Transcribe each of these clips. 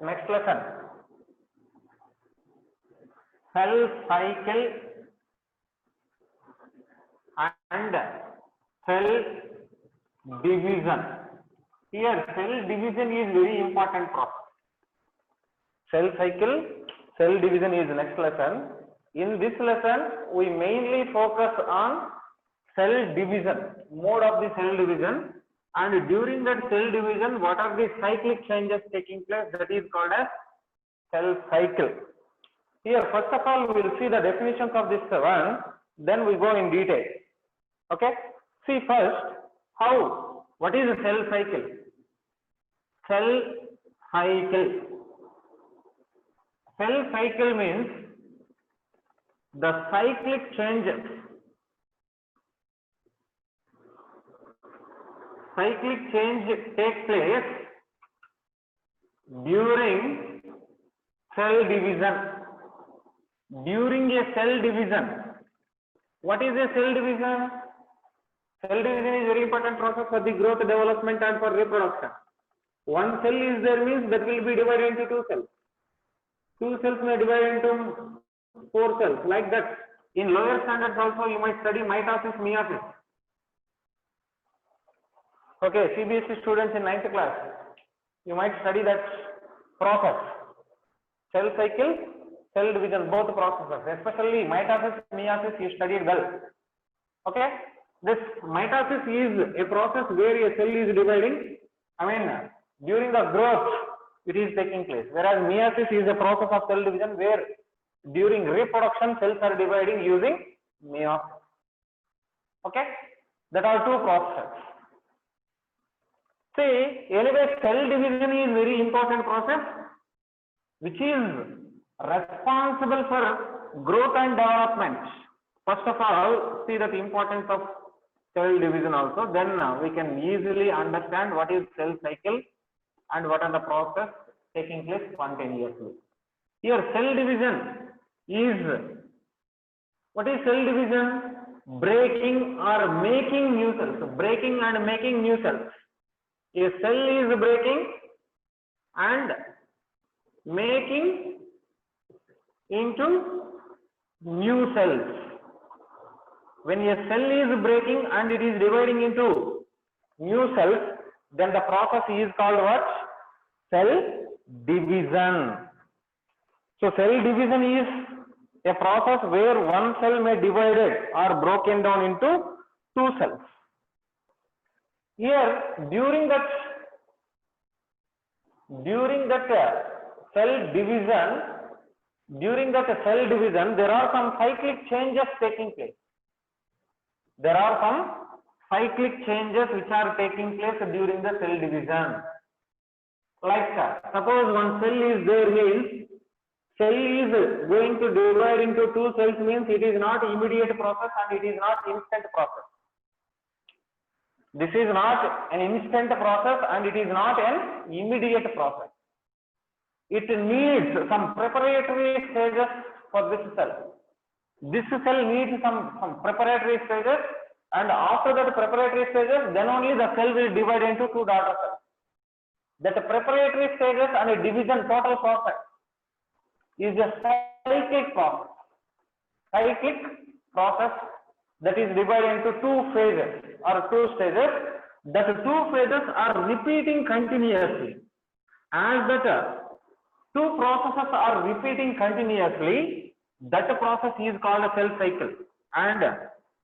Next lesson, cell cycle and cell division. Here cell division is very important process. Cell cycle, cell division is next lesson. In this lesson, we mainly focus on cell division, mode of the cell division, and during that cell division, what are the cyclic changes taking place? That is called as cell cycle. Here, first of all, we will see the definitions of this one, then we go in detail. Okay? See first, what is a cell cycle? Cell cycle. Cell cycle means the cyclic changes. Cyclic change takes place during cell division. During a cell division. What is a cell division? Cell division is very important process for the growth, development and for reproduction. One cell is there means that will be divided into two cells. Two cells may divide into four cells, like that. In lower standards also you might study mitosis, meiosis. Okay, CBSE students in 9th class, you might study that process. Cell cycle, cell division, both processes, especially mitosis, meiosis, you studied well. Okay, this mitosis is a process where a cell is dividing, during the growth it is taking place, whereas meiosis is a process of cell division where during reproduction cells are dividing using meiosis. Okay, that are two processes. See, anyway, cell division is very important process which is responsible for growth and development. First of all, see the importance of cell division also, then we can easily understand what is cell cycle and what are the process taking place spontaneously. Here cell division is, what is cell division? Breaking or making new cells, breaking and making new cells. A cell is breaking and making into new cells. When a cell is breaking and it is dividing into new cells, then the process is called what? Cell division. So cell division is a process where one cell may be divided or broken down into two cells. Here, during that cell division, there are some cyclic changes taking place. There are some cyclic changes which are taking place during the cell division. Like suppose one cell is there means, cell is going to divide into two cells means it is not immediate process and it is not instant process. This is not an instant process and it is not an immediate process. It needs some preparatory stages for this cell. This cell needs some preparatory stages, and after that preparatory stages, then only the cell will divide into two daughter cells. That preparatory stages and a division total process is a cyclic process. Cyclic process that is divided into two phases or two stages. That two phases are repeating continuously. As that two processes are repeating continuously, that process is called a cell cycle. And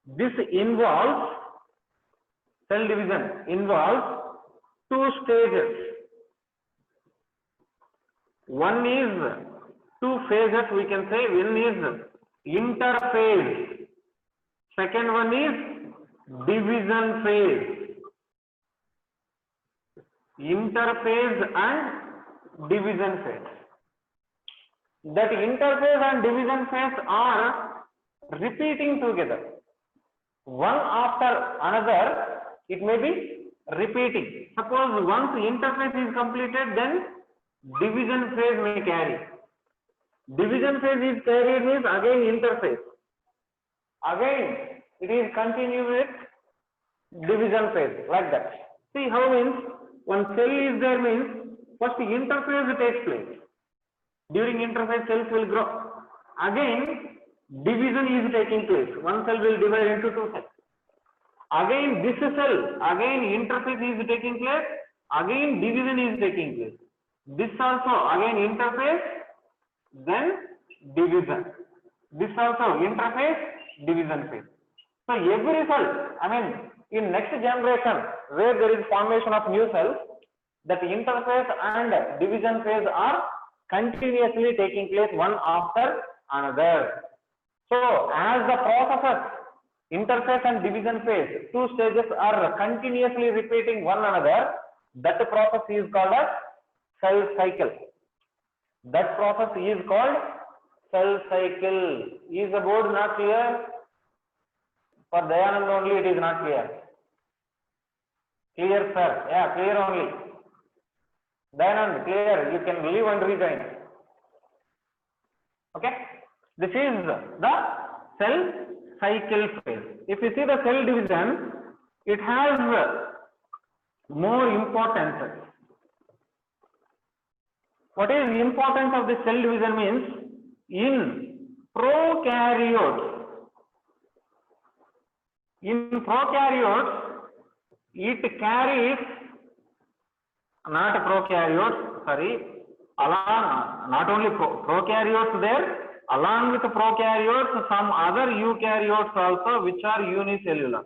this involves, cell division involves two stages. One is two phases, we can say. One is interphase. Second one is division phase. Interphase and division phase. That interphase and division phase are repeating together. One after another, it may be repeating. Suppose once interphase is completed, then division phase may carry. Division phase is carried means again interphase. Again, it is continued with division phase, like that. See how means one cell is there means First interphase takes place. During interphase, cells will grow. Again, division is taking place. One cell will divide into two cells. Again, this cell, again interphase is taking place. Again, division is taking place. This also, again interphase, then division. This also interphase, division phase. So every cell, I mean, in next generation, where there is formation of new cells, that interphase and division phase are continuously taking place one after another. So as the processes, interphase and division phase, two stages are continuously repeating one another, that process is called as cell cycle. That process is called cell cycle. Is the board not clear? For Dayanand only it is not clear. Clear, sir? Yeah, clear only. Dayanand, clear. You can leave and rejoin. Okay? This is the cell cycle phase. If you see the cell division, it has more importance. What is the importance of the cell division means? In prokaryotes, it carries, not prokaryotes, sorry, along, not only prokaryotes there, along with prokaryotes, some other eukaryotes also which are unicellular.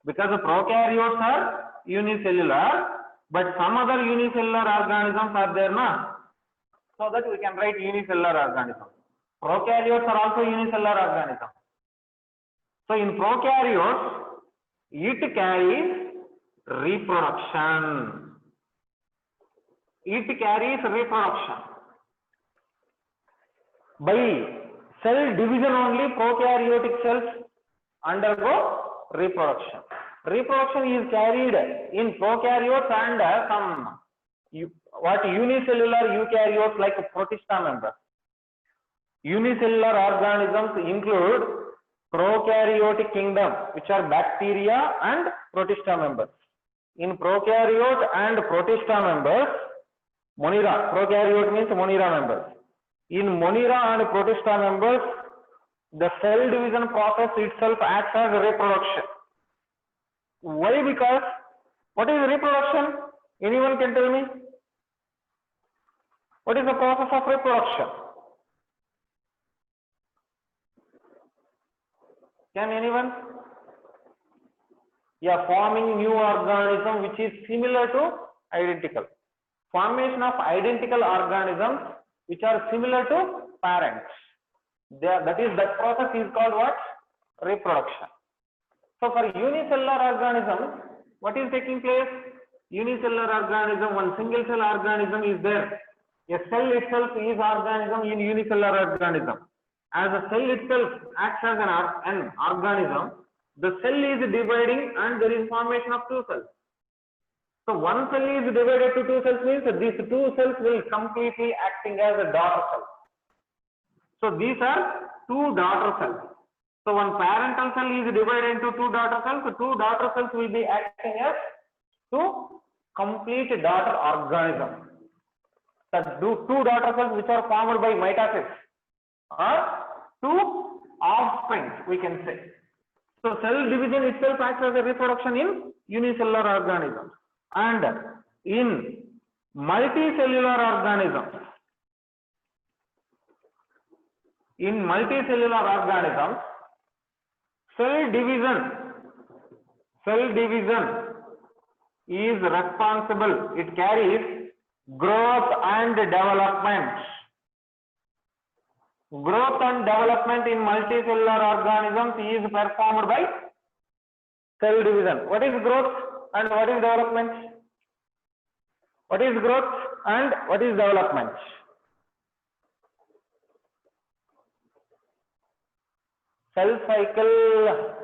Because the prokaryotes are unicellular, but some other unicellular organisms are there, na? So that we can write unicellular organisms. Prokaryotes are also unicellular organisms. So in prokaryotes, it carries reproduction. It carries reproduction. By cell division only, prokaryotic cells undergo reproduction. Reproduction is carried in prokaryotes and some unicellular eukaryotes like protista members. Unicellular organisms include prokaryotic kingdom, which are bacteria and protista members. In prokaryote and protista members, Monera, prokaryote means Monera members. In Monera and protista members, the cell division process itself acts as reproduction. Why? Because what is reproduction? Anyone can tell me? What is the process of reproduction? Can anyone? Yeah, forming new organism which is similar to identical. Formation of identical organisms which are similar to parents. That process is called what? Reproduction. So for unicellular organism, what is taking place? Unicellular organism, one single cell organism is there. A cell itself is organism in unicellular organism. As a cell itself acts as an organism, the cell is dividing and there is formation of two cells. So one cell is divided to two cells means these two cells will completely acting as a daughter cell. So these are two daughter cells. So one parental cell is divided into two daughter cells. So two daughter cells will be acting as two complete daughter organisms. The two daughter cells which are formed by mitosis are two offsprings, we can say. So cell division itself acts as a reproduction in unicellular organisms. And in multicellular organisms, cell division is responsible. It carries growth and development. Growth and development in multicellular organisms is performed by cell division. What is growth and what is development? What is growth and what is development? Cell cycle.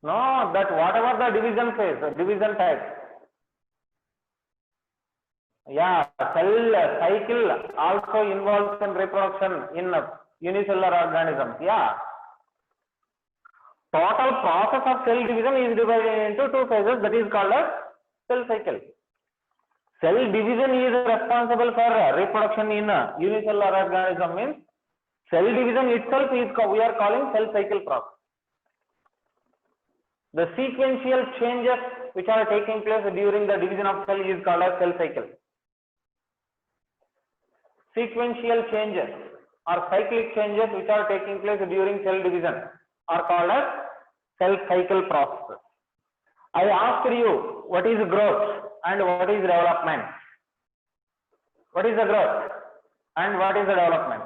No, that whatever the division phase, division type. Yeah, cell cycle also involves in reproduction in unicellular organisms. Yeah. Total process of cell division is divided into two phases, that is called as cell cycle. Cell division is responsible for reproduction in unicellular organism. Means cell division itself is we are calling cell cycle process. The sequential changes which are taking place during the division of cell is called as cell cycle. Sequential changes or cyclic changes which are taking place during cell division are called as cell cycle process. I asked you what is growth and what is development. What is the growth and what is the development?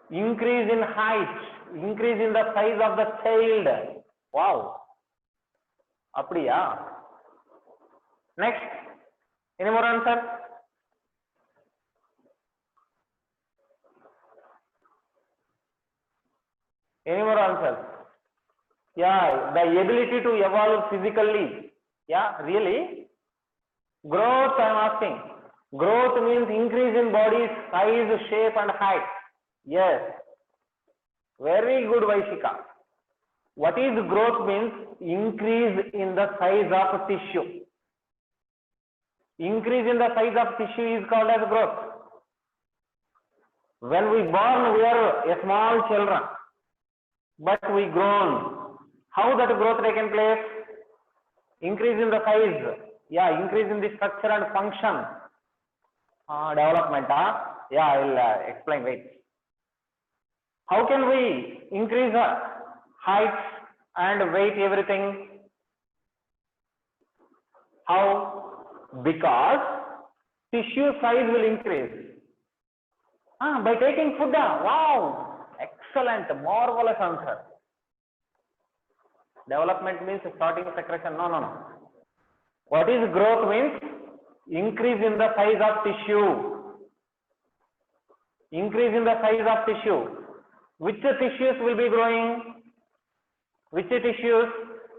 Increase in height, increase in the size of the child. Wow. Apdiya. Next. Any more answer? Any more answers? Yeah, the ability to evolve physically. Yeah, really? Growth, I am asking. Growth means increase in body size, shape and height. Yes. Very good, Vaishika. What is growth means? Increase in the size of tissue. Increase in the size of tissue is called as growth. When we born, we are a small children, but we grown. How that growth taken place? Increase in the size. Yeah, increase in the structure and function. Development. Yeah, I will explain. Wait. How can we increase height and weight, everything? How? Because tissue size will increase. By taking food. Wow, excellent, marvelous answer. Development means starting secretion. No. What is growth means? Increase in the size of tissue. Increase in the size of tissue. Which tissues will be growing? Which tissues?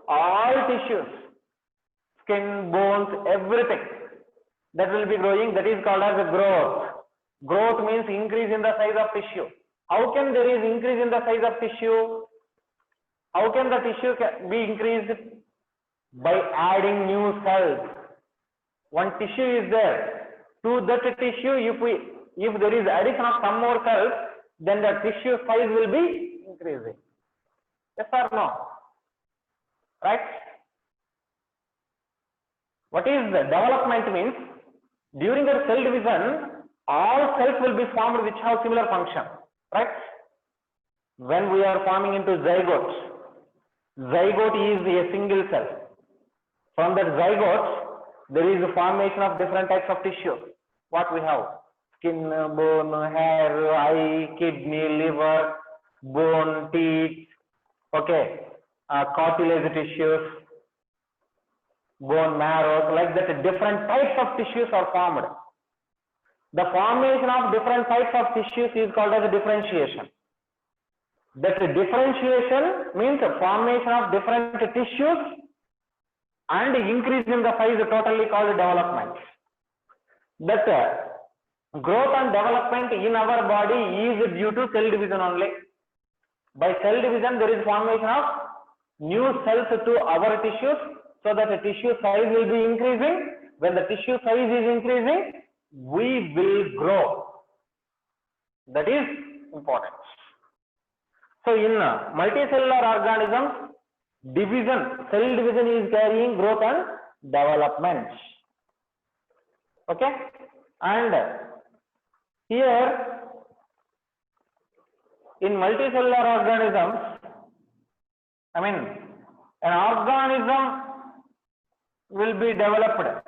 All tissues. Skin, bones, everything. That will be growing. That is called as growth. Growth means increase in the size of tissue. How can there is increase in the size of tissue? How can the tissue be increased? By adding new cells. One tissue is there. To that tissue, if there is addition of some more cells, then the tissue size will be increasing. Yes or no? Right? What is the development means? During the cell division, all cells will be formed which have similar function. Right? When we are forming into zygote, zygote is a single cell. From that zygote, there is a formation of different types of tissue. What we have? Skin, bone, hair, eye, kidney, liver, bone, teeth, okay, cartilage tissues, bone marrow, like that different types of tissues are formed. The formation of different types of tissues is called as differentiation. That differentiation means formation of different tissues and increase in the size totally called development. That growth and development in our body is due to cell division only. By cell division, there is formation of new cells to our tissues, so that the tissue size will be increasing. When the tissue size is increasing, we will grow. That is important. So in multicellular organisms, cell division is carrying growth and development. Okay? And here in multicellular organisms, an organism will be developed.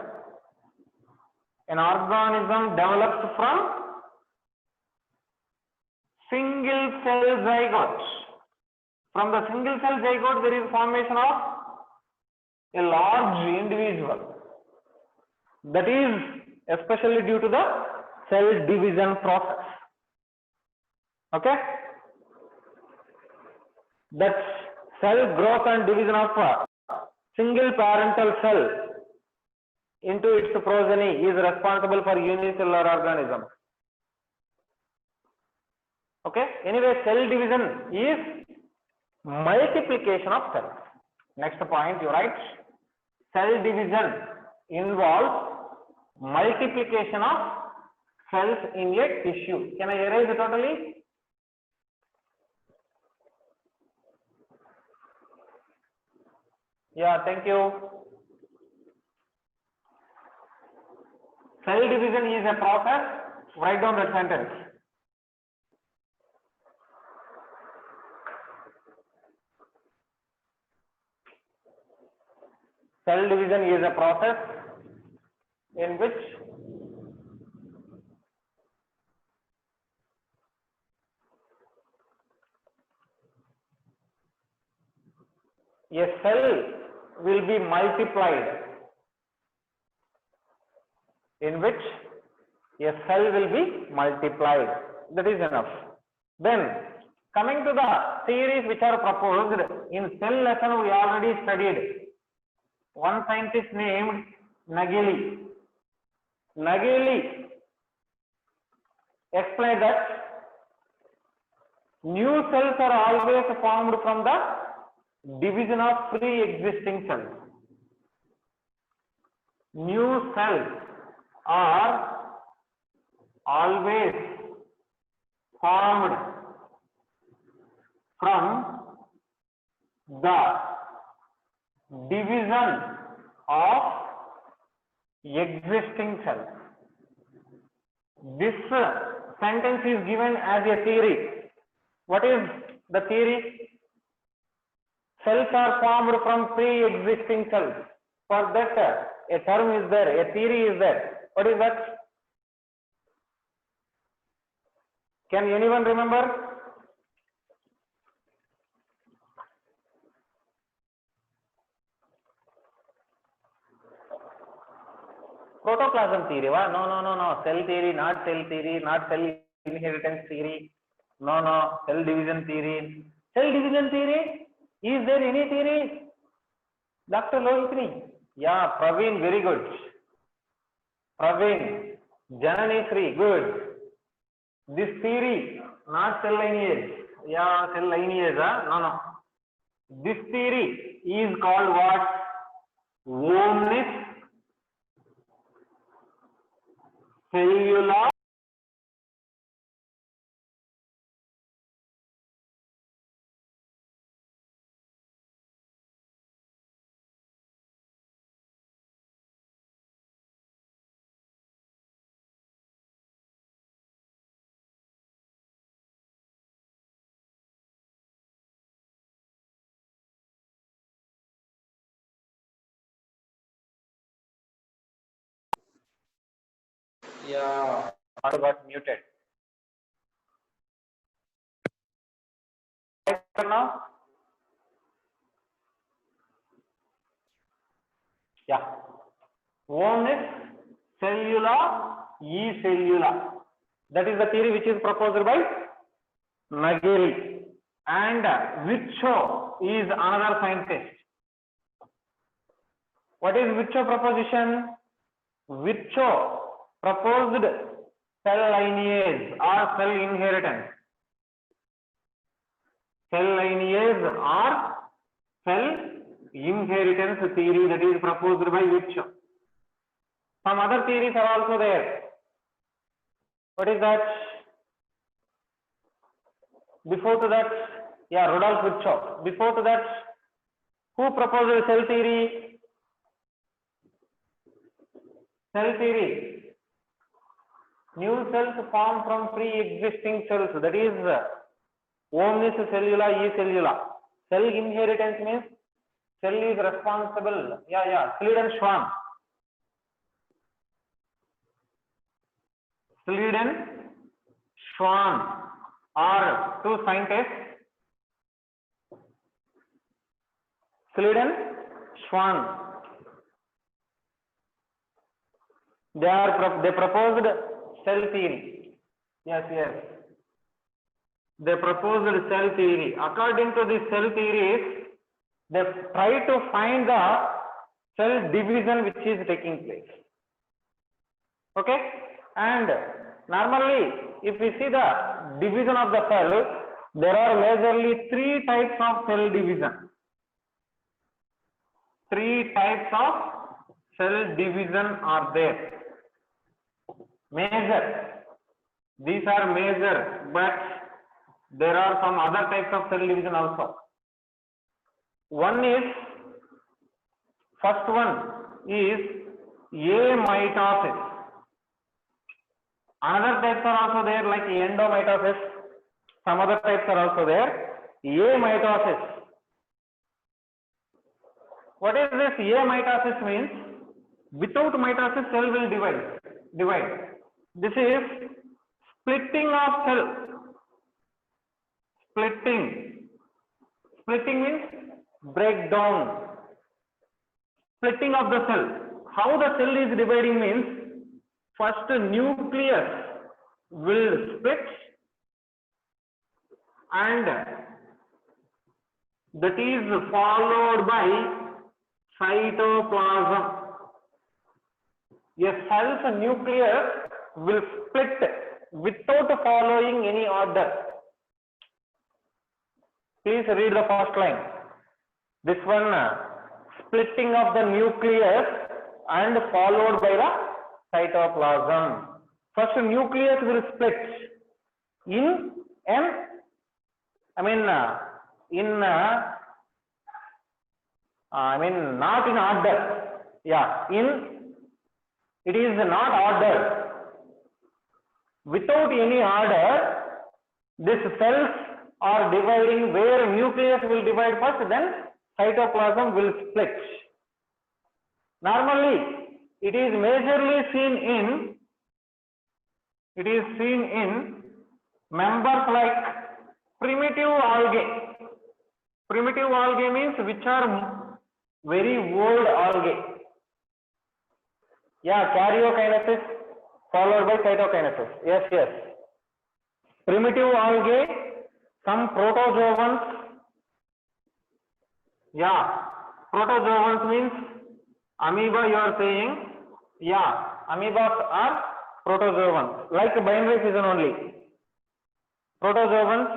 An organism develops from single cell zygote. From the single cell zygote, there is formation of a large individual. That is especially due to the cell division process. Okay? That cell growth and division of a single parental cell into its progeny is responsible for unicellular organisms. Okay? Anyway, cell division is multiplication of cells. Next point, you write cell division involves multiplication of cells in a tissue. Can I erase it totally? Yeah, thank you. Cell division is a process. Write down that sentence. Cell division is a process in which a cell will be multiplied. In which a cell will be multiplied. That is enough. Then coming to the theories which are proposed in cell lesson, we already studied. One scientist named Nageli. Nageli explained that new cells are always formed from the division of pre-existing cells. New cells are always formed from the division of existing cells. This sentence is given as a theory. What is the theory? Cells are formed from pre-existing cells. For that, a term is there, a theory is there. What is that? Can anyone remember? Protoplasm theory. What? No. Cell theory, not cell theory, not cell inheritance theory. No. Cell division theory. Cell division theory? Is there any theory? Dr. Lohitni? Yeah, Praveen, very good. Praveen, Janani Sri, good. This theory, not cell lineage. Yeah, cell lineage, no. This theory is called what? Omnis cellular Yeah, I got muted. Now? Yeah. Omnis cellula e cellula. That is the theory which is proposed by Nageli. And Virchow is another scientist. What is Virchow proposition? Virchow proposed cell lineage or cell inheritance. Cell lineage or cell inheritance theory, that is proposed by Virchow. Some other theories are also there. What is that? Before to that, yeah, Rudolf Virchow. Before to that, who proposed cell theory? Cell theory. New cells formed from pre-existing cells. That is omnis cellula e cellula. Cell inheritance means cell is responsible. Yeah. Sleeden-Schwann. Sleeden-Schwann are two scientists. Sleeden-Schwann. They proposed cell theory. Yes. They proposed cell theory. According to this cell theories, they try to find the cell division which is taking place. Okay? And normally, if we see the division of the cell, there are majorly three types of cell division. three types of cell division are there. Major. These are major, but there are some other types of cell division also. One is, first one is amitosis. Another types are also there like endomitosis. Some other types are also there. Amitosis. What is this amitosis means? Without mitosis, cell will divide. This is splitting of cell. Splitting means breakdown. Splitting of the cell. How the cell is dividing means, first nucleus will split and that is followed by cytoplasm. A cell's nucleus will split without following any order. Please read the first line. This one, splitting of the nucleus and followed by the cytoplasm. First, nucleus will split in not in order. Yeah, it is not ordered. Without any order, these cells are dividing where nucleus will divide first, then cytoplasm will split. Normally, it is majorly seen in members like primitive algae. Primitive algae means which are very old algae. Yeah, karyokinesis followed by cytokinesis. Yes. Primitive algae, some protozoans. Yeah, protozoans means amoeba you are saying. Yeah, amoebas are protozoans, like binary fission only. Protozoans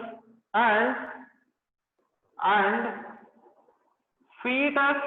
and fetus